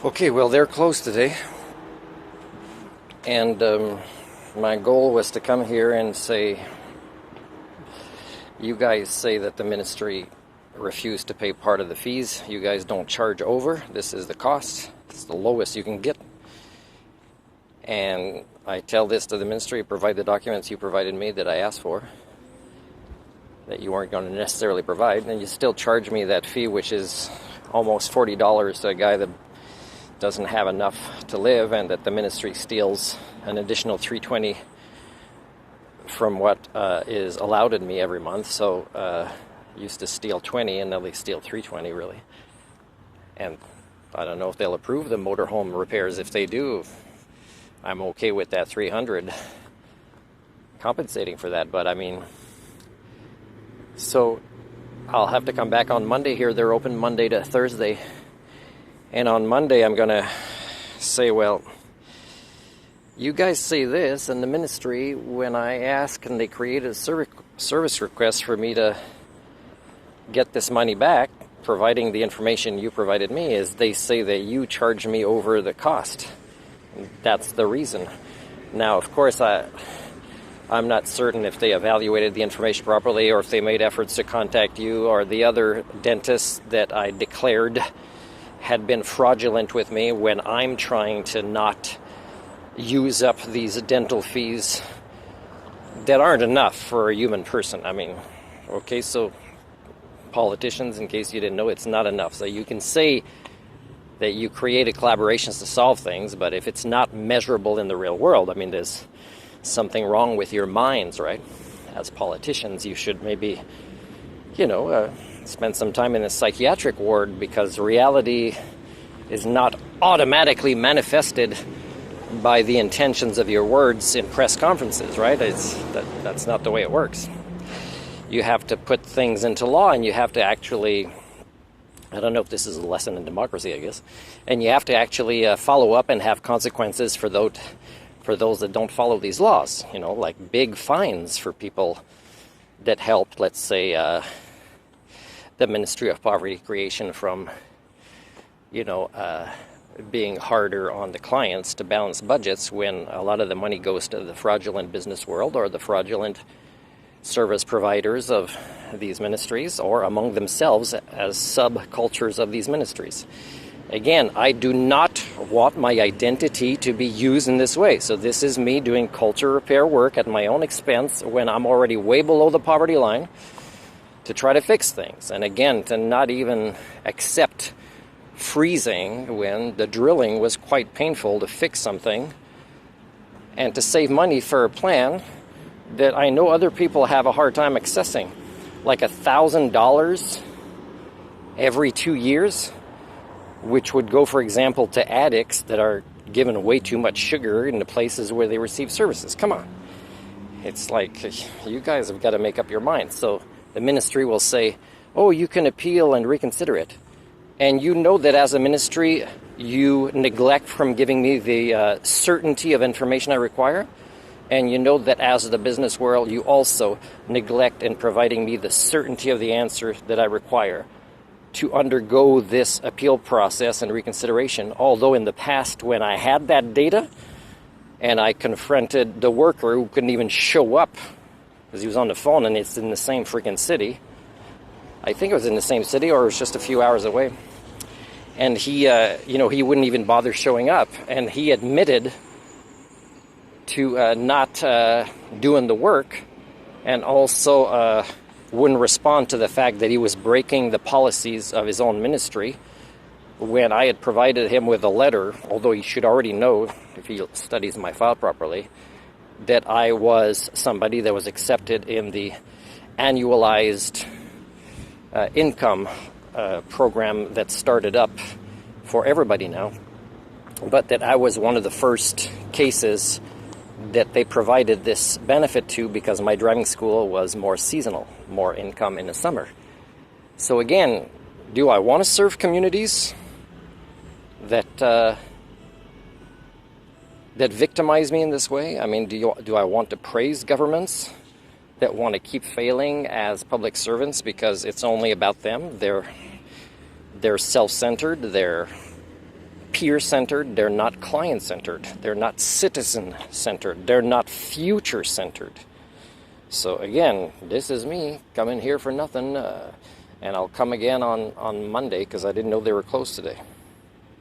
Okay, well, they're closed today, and my goal was to come here and say, you guys say that the ministry refused to pay part of the fees. You guys don't charge over. This is the cost. It's the lowest you can get. And I tell this to the ministry, provide the documents you provided me that I asked for, that you weren't going to necessarily provide, and you still charge me that fee, which is almost $40 to a guy that doesn't have enough to live, and that the ministry steals an additional $320 from what is allowed in me every month. So used to steal 20, and now they steal $320 really. And I don't know if they'll approve the motorhome repairs. If they do, I'm okay with that $300 compensating for that. But I mean, so I'll have to come back on Monday here. They're open Monday to Thursday. And on Monday, I'm going to say, well, you guys say this, and the ministry, when I ask and they create a service request for me to get this money back, providing the information you provided me, is they say that you charge me over the cost. That's the reason. Now, of course, I'm not certain if they evaluated the information properly, or if they made efforts to contact you or the other dentists that I declared had been fraudulent with me when I'm trying to not use up these dental fees that aren't enough for a human person. I mean, okay, so politicians, in case you didn't know, it's not enough. So you can say that you created collaborations to solve things, but if it's not measurable in the real world, I mean, there's something wrong with your minds, right? As politicians, you should maybe, spend some time in a psychiatric ward, because reality is not automatically manifested by the intentions of your words in press conferences, right? That's not the way it works. You have to put things into law, and you have to actually, I don't know if this is a lesson in democracy, I guess, and you have to actually follow up and have consequences for those that don't follow these laws, like big fines for people that helped, let's say, the Ministry of Poverty Creation from, being harder on the clients to balance budgets, when a lot of the money goes to the fraudulent business world or the fraudulent service providers of these ministries, or among themselves as subcultures of these ministries. Again, I do not want my identity to be used in this way. So this is me doing culture repair work at my own expense when I'm already way below the poverty line, to try to fix things. And again, to not even accept freezing when the drilling was quite painful to fix something, and to save money for a plan that I know other people have a hard time accessing, like $1,000 every 2 years, which would go, for example, to addicts that are given way too much sugar in the places where they receive services. Come on. It's like, you guys have got to make up your minds. So the ministry will say, oh, you can appeal and reconsider it. And you know that as a ministry, you neglect from giving me the certainty of information I require. And you know that as the business world, you also neglect in providing me the certainty of the answer that I require to undergo this appeal process and reconsideration. Although in the past, when I had that data and I confronted the worker who couldn't even show up because he was on the phone, and it's in the same freaking city. I think it was in the same city, or it was just a few hours away. And he, he wouldn't even bother showing up. And he admitted to not doing the work, and also wouldn't respond to the fact that he was breaking the policies of his own ministry, when I had provided him with a letter, although he should already know, if he studies my file properly, that I was somebody that was accepted in the annualized income program that started up for everybody now, but that I was one of the first cases that they provided this benefit to, because my driving school was more seasonal, more income in the summer. So again, do I want to serve communities that victimize me in this way? I mean, do I want to praise governments that want to keep failing as public servants because it's only about them? They're self-centered, they're peer-centered, they're not client-centered, they're not citizen-centered, they're not future-centered. So again, this is me coming here for nothing, and I'll come again on Monday because I didn't know they were closed today.